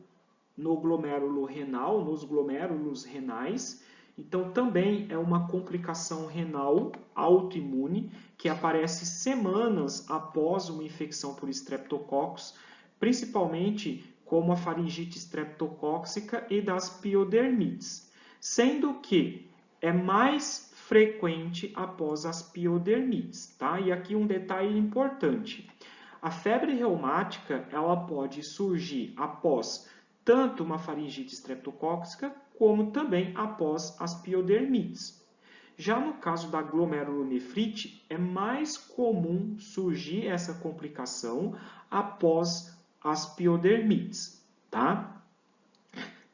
no glomérulo renal, nos glomérulos renais. Então, também é uma complicação renal autoimune que aparece semanas após uma infecção por estreptococcus, principalmente como a faringite estreptocóxica e das piodermites, sendo que é mais frequente após as piodermites, tá? E aqui um detalhe importante. A febre reumática, ela pode surgir após tanto uma faringite estreptocóxica, como também após as piodermites. Já no caso da glomerulonefrite, é mais comum surgir essa complicação após as piodermites, tá?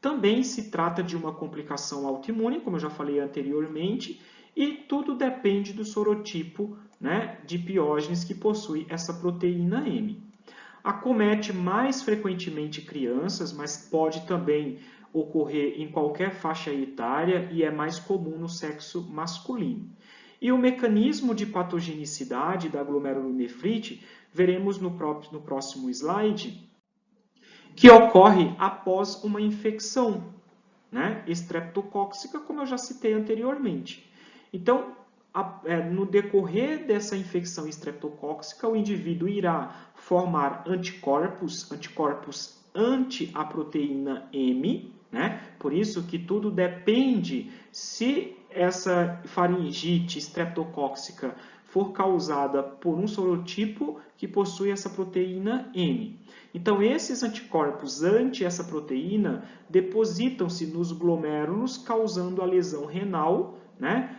Também se trata de uma complicação autoimune, como eu já falei anteriormente, e tudo depende do sorotipo, né, de Piógenes que possui essa proteína M. Acomete mais frequentemente crianças, mas pode também ocorrer em qualquer faixa etária e é mais comum no sexo masculino. E o mecanismo de patogenicidade da glomerulonefrite veremos no próximo slide, que ocorre após uma infecção, né, estreptocóxica, como eu já citei anteriormente. Então, no decorrer dessa infecção estreptocócica, o indivíduo irá formar anticorpos anti a proteína M, né? Por isso que tudo depende se essa faringite estreptocócica for causada por um sorotipo que possui essa proteína M. Então, esses anticorpos anti essa proteína depositam-se nos glomérulos, causando a lesão renal, né?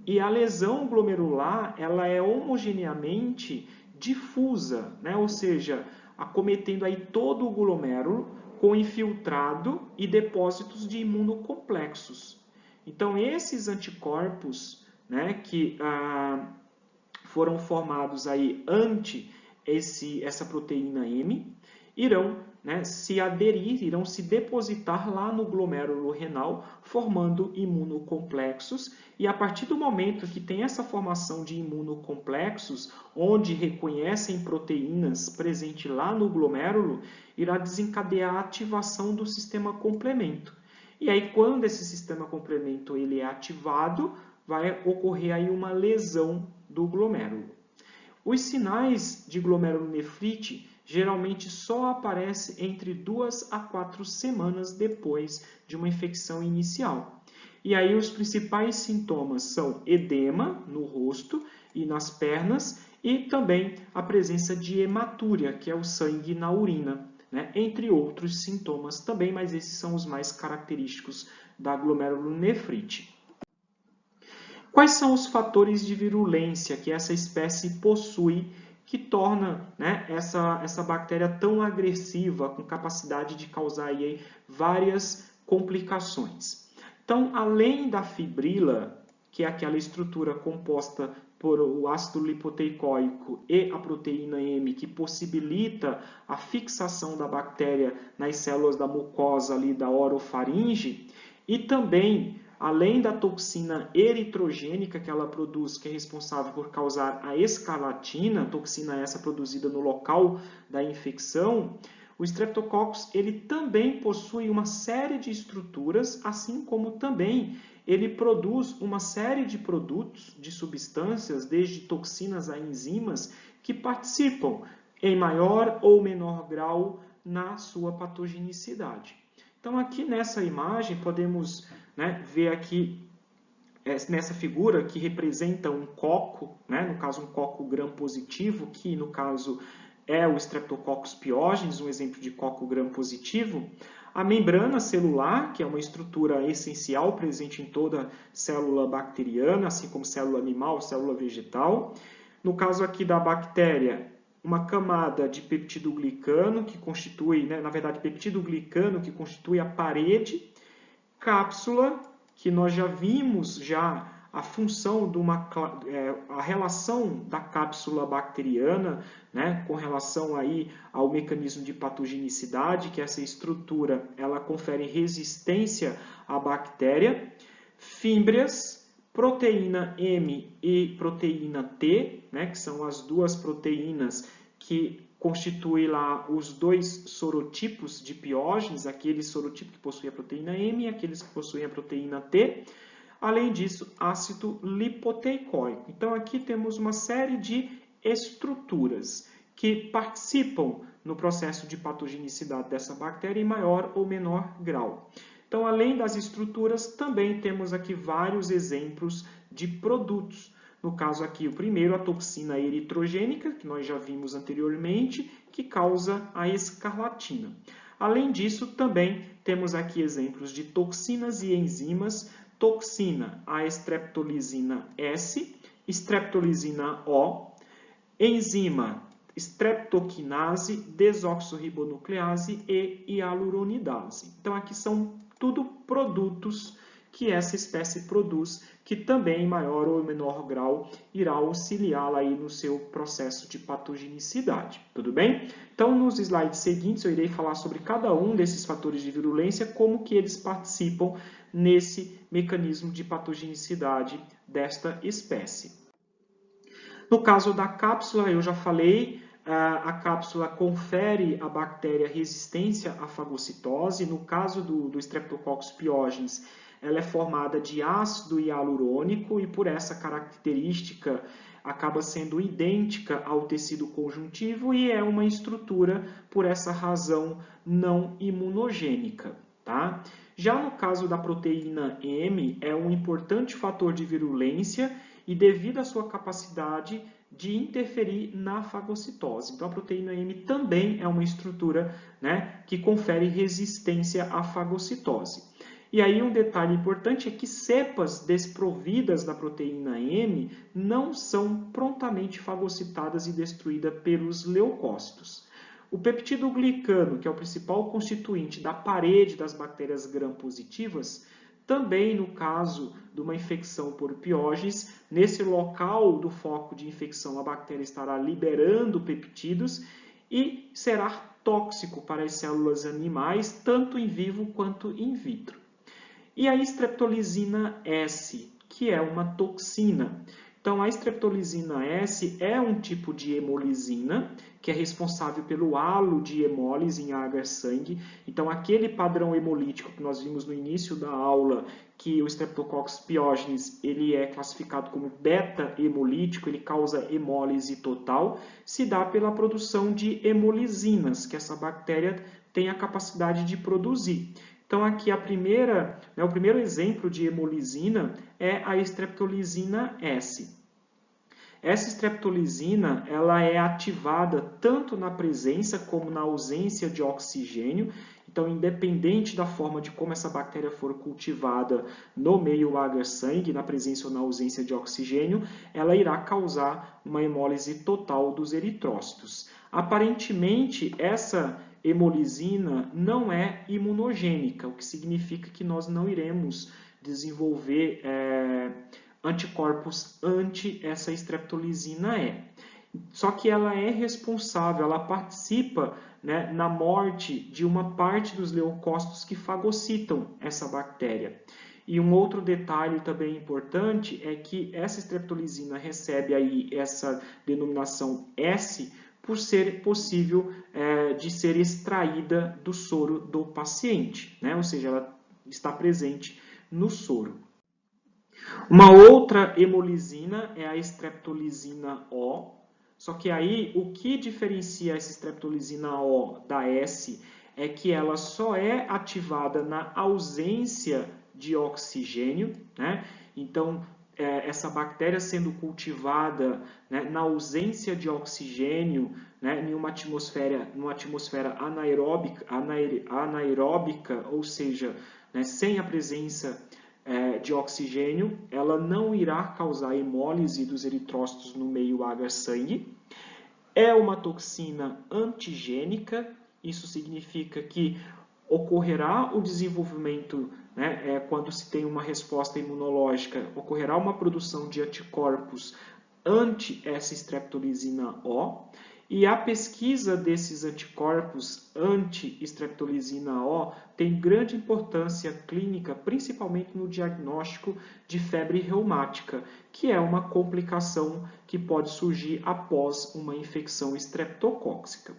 E a lesão glomerular, ela é homogeneamente difusa, né? Ou seja, acometendo aí todo o glomérulo com infiltrado e depósitos de imunocomplexos. Então, esses anticorpos, né, que foram formados aí ante essa proteína M, irão, né, se aderir, irão se depositar lá no glomérulo renal, formando imunocomplexos, e a partir do momento que tem essa formação de imunocomplexos, onde reconhecem proteínas presentes lá no glomérulo, irá desencadear a ativação do sistema complemento. E aí, quando esse sistema complemento ele é ativado, vai ocorrer aí uma lesão do glomérulo. Os sinais de glomerulonefrite geralmente só aparecem entre 2 a 4 semanas depois de uma infecção inicial. E aí os principais sintomas são edema no rosto e nas pernas e também a presença de hematúria, que é o sangue na urina, né? Entre outros sintomas também, mas esses são os mais característicos da glomerulonefrite. Quais são os fatores de virulência que essa espécie possui que torna, né, essa bactéria tão agressiva, com capacidade de causar aí várias complicações? Então, além da fibrila, que é aquela estrutura composta por o ácido lipoteicoico e a proteína M, que possibilita a fixação da bactéria nas células da mucosa ali da orofaringe, e também além da toxina eritrogênica que ela produz, que é responsável por causar a escarlatina, toxina essa produzida no local da infecção, o Streptococcus ele também possui uma série de estruturas, assim como também ele produz uma série de produtos, de substâncias, desde toxinas a enzimas, que participam em maior ou menor grau na sua patogenicidade. Então, aqui nessa imagem, podemos, né, ver aqui, nessa figura, que representa um coco, né, no caso um coco gram-positivo, que no caso é o Streptococcus pyogenes, um exemplo de coco gram-positivo. A membrana celular, que é uma estrutura essencial presente em toda célula bacteriana, assim como célula animal, célula vegetal. No caso aqui da bactéria, uma camada de peptidoglicano, que constitui, né, na verdade, peptidoglicano, que constitui a parede, cápsula, que nós já vimos a função de a relação da cápsula bacteriana, né, com relação aí ao mecanismo de patogenicidade, que essa estrutura ela confere resistência à bactéria, fímbrias, proteína M e proteína T, né, que são as duas proteínas que constituem lá os dois sorotipos de piógenes, aquele sorotipo que possui a proteína M e aqueles que possuem a proteína T. Além disso, ácido lipoteicoico. Então, aqui temos uma série de estruturas que participam no processo de patogenicidade dessa bactéria em maior ou menor grau. Então, além das estruturas, também temos aqui vários exemplos de produtos. No caso aqui, o primeiro, a toxina eritrogênica, que nós já vimos anteriormente, que causa a escarlatina. Além disso, também temos aqui exemplos de toxinas e enzimas, toxina, a streptolizina S, streptolizina O, enzima, streptokinase, desoxirribonuclease e hialuronidase. Então, aqui são tudo produtos que essa espécie produz, que também, em maior ou menor grau, irá auxiliá-la aí no seu processo de patogenicidade. Tudo bem? Então, nos slides seguintes, eu irei falar sobre cada um desses fatores de virulência, como que eles participam nesse mecanismo de patogenicidade desta espécie. No caso da cápsula, eu já falei, a cápsula confere à bactéria resistência à fagocitose. No caso do Streptococcus pyogenes, ela é formada de ácido hialurônico e por essa característica acaba sendo idêntica ao tecido conjuntivo e é uma estrutura, por essa razão, não imunogênica. Tá? Já no caso da proteína M, é um importante fator de virulência e devido à sua capacidade de interferir na fagocitose. Então, a proteína M também é uma estrutura, né, que confere resistência à fagocitose. E aí um detalhe importante é que cepas desprovidas da proteína M não são prontamente fagocitadas e destruídas pelos leucócitos. O peptidoglicano, que é o principal constituinte da parede das bactérias gram-positivas, também no caso de uma infecção por piógenes, nesse local do foco de infecção a bactéria estará liberando peptídeos e será tóxico para as células animais, tanto em vivo quanto in vitro. E a streptolizina S, que é uma toxina. Então, a streptolizina S é um tipo de hemolisina, que é responsável pelo halo de hemólise em agar-sangue. Então, aquele padrão hemolítico que nós vimos no início da aula, que o Streptococcus pyogenes ele é classificado como beta-hemolítico, ele causa hemólise total, se dá pela produção de hemolisinas, que essa bactéria tem a capacidade de produzir. Então, aqui o primeiro exemplo de hemolisina é a streptolizina S. Essa streptolizina ela é ativada tanto na presença como na ausência de oxigênio. Então, independente da forma de como essa bactéria for cultivada no meio agar-sangue, na presença ou na ausência de oxigênio, ela irá causar uma hemólise total dos eritrócitos. Aparentemente, essa hemolisina não é imunogênica, o que significa que nós não iremos desenvolver anticorpos anti essa streptolizina E. Só que ela é responsável, ela participa, né, na morte de uma parte dos leucócitos que fagocitam essa bactéria. E um outro detalhe também importante é que essa streptolizina recebe aí essa denominação S por ser possível de ser extraída do soro do paciente, né? Ou seja, ela está presente no soro. Uma outra hemolisina é a streptolizina O, só que aí o que diferencia essa streptolizina O da S é que ela só é ativada na ausência de oxigênio, né? Então, essa bactéria sendo cultivada, né, na ausência de oxigênio, né, em uma atmosfera anaeróbica, ou seja, né, sem a presença de oxigênio, ela não irá causar hemólise dos eritrócitos no meio agar-sangue. É uma toxina antigênica, isso significa que ocorrerá o desenvolvimento, né, quando se tem uma resposta imunológica, ocorrerá uma produção de anticorpos anti essa streptolizina O, e a pesquisa desses anticorpos anti-streptolizina O tem grande importância clínica, principalmente no diagnóstico de febre reumática, que é uma complicação que pode surgir após uma infecção estreptocócica.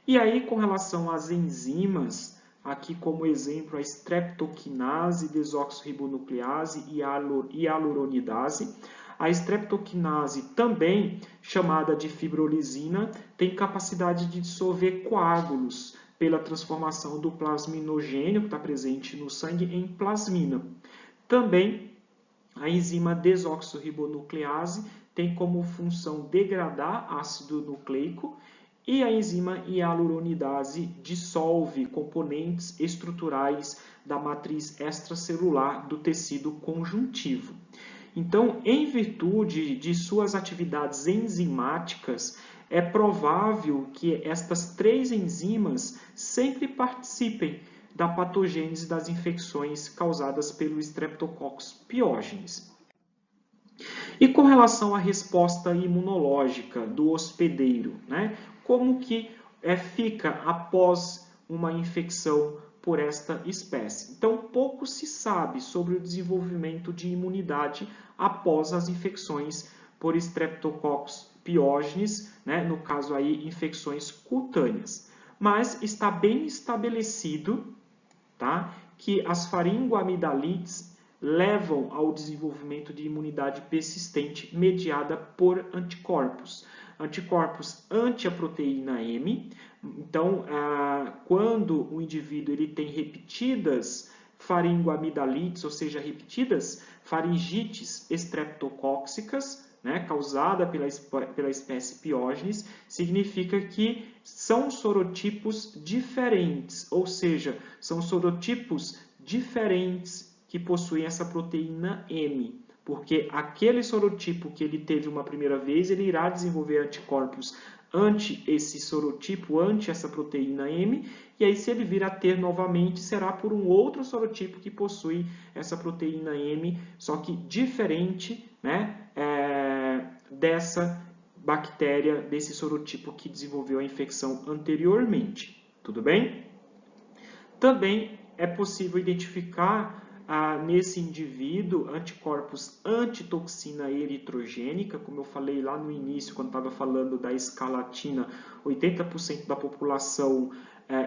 E aí, com relação às enzimas, aqui como exemplo a streptokinase, desoxirribonuclease e hialuronidase. A streptokinase, também chamada de fibrolisina, tem capacidade de dissolver coágulos pela transformação do plasminogênio, que está presente no sangue, em plasmina. Também a enzima desoxirribonuclease tem como função degradar ácido nucleico e a enzima hialuronidase dissolve componentes estruturais da matriz extracelular do tecido conjuntivo. Então, em virtude de suas atividades enzimáticas, é provável que estas três enzimas sempre participem da patogênese das infecções causadas pelo Streptococcus pyogenes. E com relação à resposta imunológica do hospedeiro, né? Como que fica após uma infecção por esta espécie? Então, pouco se sabe sobre o desenvolvimento de imunidade após as infecções por Streptococcus pyogenes, né? No caso aí, infecções cutâneas. Mas está bem estabelecido, tá? Que as faringoamidalites levam ao desenvolvimento de imunidade persistente mediada por anticorpos. Anticorpos anti a proteína M. Então, quando o indivíduo ele tem repetidas faringoamidalites, ou seja, repetidas faringites estreptocóxicas, né, causada pela espécie Piógenes, significa que são sorotipos diferentes, ou seja, são sorotipos diferentes que possuem essa proteína M, porque aquele sorotipo que ele teve uma primeira vez, ele irá desenvolver anticorpos ante esse sorotipo, ante essa proteína M, e aí se ele vir a ter novamente, será por um outro sorotipo que possui essa proteína M, só que diferente, né, dessa bactéria, desse sorotipo que desenvolveu a infecção anteriormente. Tudo bem? Também é possível identificar nesse indivíduo anticorpos antitoxina eritrogênica, como eu falei lá no início, quando estava falando da escalatina, 80% da população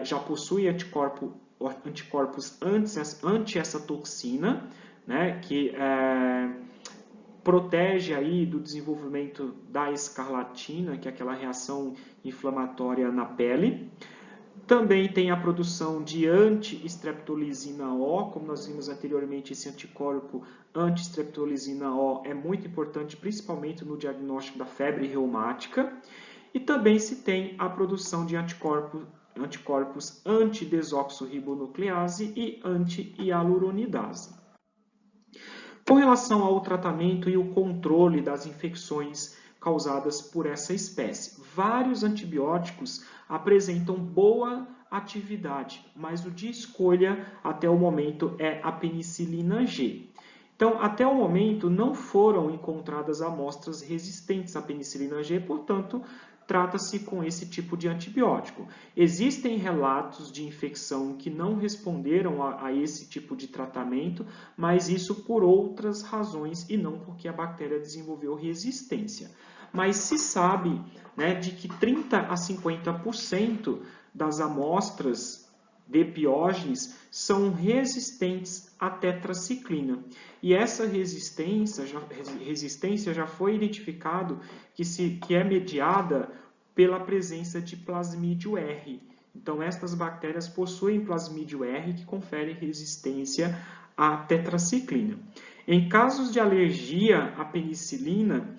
já possui anticorpos anti essa toxina, né, que protege aí do desenvolvimento da escarlatina, que é aquela reação inflamatória na pele. Também tem a produção de anti-streptolizina O, como nós vimos anteriormente, esse anticorpo anti-streptolizina O é muito importante, principalmente no diagnóstico da febre reumática. E também se tem a produção de anticorpos anti-desoxirribonuclease e anti-hialuronidase. Com relação ao tratamento e o controle das infecções causadas por essa espécie, vários antibióticos apresentam boa atividade, mas o de escolha até o momento é a penicilina G. Então, até o momento não foram encontradas amostras resistentes à penicilina G, portanto, trata-se com esse tipo de antibiótico. Existem relatos de infecção que não responderam a esse tipo de tratamento, mas isso por outras razões e não porque a bactéria desenvolveu resistência. Mas se sabe, né, de que 30 a 50% das amostras de Piógenes são resistentes à tetraciclina. E essa resistência já foi identificado que é mediada pela presença de plasmídio R. Então, estas bactérias possuem plasmídio R que confere resistência à tetraciclina. Em casos de alergia à penicilina,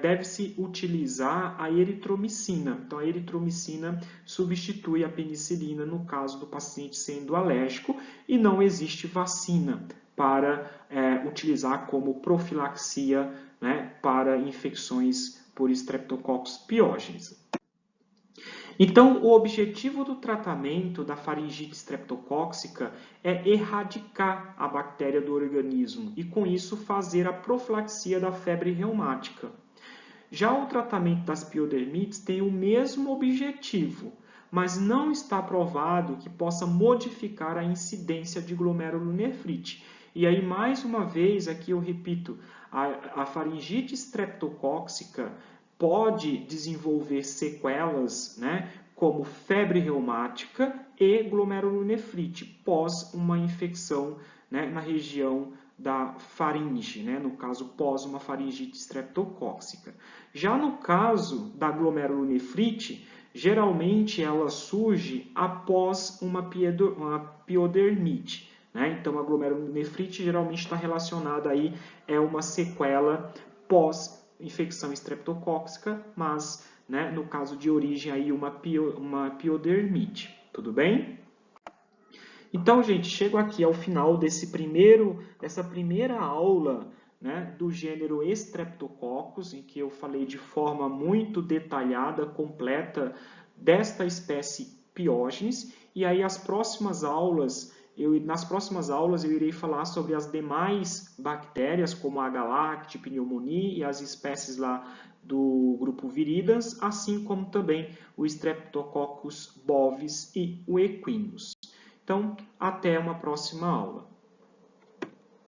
deve-se utilizar a eritromicina. Então, a eritromicina substitui a penicilina no caso do paciente sendo alérgico e não existe vacina para utilizar como profilaxia, né, para infecções por Streptococcus pyogenes. Então, o objetivo do tratamento da faringite streptocóxica é erradicar a bactéria do organismo e, com isso, fazer a profilaxia da febre reumática. Já o tratamento das piodermites tem o mesmo objetivo, mas não está provado que possa modificar a incidência de glomerulonefrite. E aí, mais uma vez, aqui eu repito, a faringite streptocóxica pode desenvolver sequelas, né, como febre reumática e glomerulonefrite pós uma infecção, né, na região da faringe, né, no caso pós uma faringite streptocóxica. Já no caso da glomerulonefrite, geralmente ela surge após uma piodermite. Né? Então, a glomerulonefrite geralmente está relacionada aí uma sequela pós-infecção streptocóxica, mas, né, no caso de origem aí uma piodermite. Tudo bem? Então, gente, chego aqui ao final dessa primeira aula, né, do gênero Streptococcus, em que eu falei de forma muito detalhada, completa, desta espécie Piógenes. E aí, nas próximas aulas eu irei falar sobre as demais bactérias, como a Agalacti, Pneumoniae e as espécies lá do grupo Viridans, assim como também o Streptococcus bovis e o Equinus. Então, até uma próxima aula.